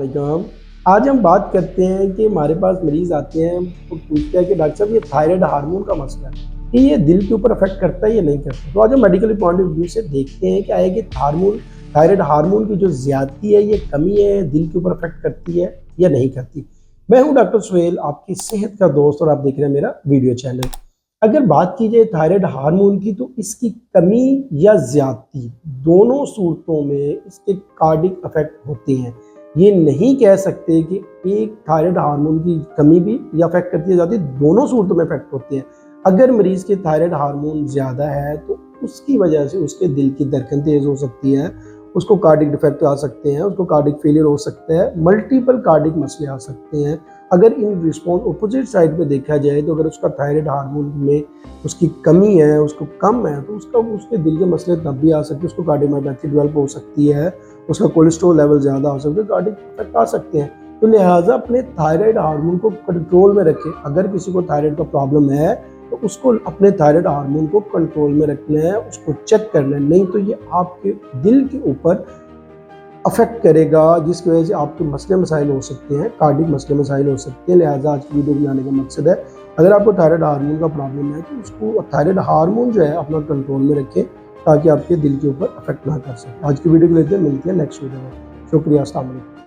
वालेकुम। आज हम बात करते हैं कि हमारे पास मरीज़ आते हैं, वो पूछते हैं कि डॉक्टर साहब ये थायराइड हार्मोन का मसला है कि ये दिल के ऊपर अफेक्ट करता है या नहीं करता। तो आज हम मेडिकल पॉइंट ऑफ व्यू से देखते हैं क्या है कि थायराइड हार्मोन की जो ज़्यादती है, ये कमी है, दिल के ऊपर अफेक्ट करती है या नहीं करती। मैं हूँ डॉक्टर सुहेल, आपकी सेहत का दोस्त, और आप देख रहे हैं मेरा वीडियो चैनल। अगर बात की जाए थायराइड हार्मोन की, तो इसकी कमी या ज़्यादती दोनों सूरतों में इसके कार्डिक इफेक्ट होते हैं। ये नहीं कह सकते कि एक थायराइड हार्मोन की कमी भी या अफेक्ट करती है, ज़्यादा, दोनों सूरतों में इफेक्ट होते हैं। अगर मरीज़ के थायराइड हार्मोन ज़्यादा है तो उसकी वजह से उसके दिल की धड़कन तेज़ हो सकती है, उसको कार्डिक डिफेक्ट आ सकते हैं, उसको कार्डिक फेलियर हो सकता है, मल्टीपल कार्डिक मसले आ सकते हैं। अगर इन रिस्पॉन्स अपोजिट साइड पे देखा जाए तो अगर उसका थायराइड हार्मोन में उसकी कमी है, उसको कम है, तो उसके दिल के मसले तब भी आ सकते हैं, उसको कार्डियोमायोपैथी डेवलप हो सकती है, उसका कोलेस्ट्रॉल लेवल ज़्यादा हो सकता है, कार्डिक इफेक्ट आ सकते हैं। तो लिहाजा अपने थायराइड हार्मोन को कंट्रोल में रखें। अगर किसी को थायराइड का प्रॉब्लम है तो उसको अपने थायराइड हार्मोन को कंट्रोल में रखना है, उसको चेक करना है, नहीं तो ये आपके दिल के ऊपर अफेक्ट करेगा, जिसकी वजह से आपके मसले मसाइल हो सकते हैं, कार्डिक मसले मसाइल हो सकते हैं। लिहाजा आज की वीडियो बनाने का मकसद है, अगर आपको थायराइड हार्मोन का प्रॉब्लम है तो उसको थायराइड हार्मोन जो है अपना कंट्रोल में रखें, ताकि आपके दिल के ऊपर अफेक्ट ना कर सके। आज की वीडियो को लेते हैं, मिलते हैं नेक्स्ट वीडियो में। शुक्रिया, अस्सलाम वालेकुम।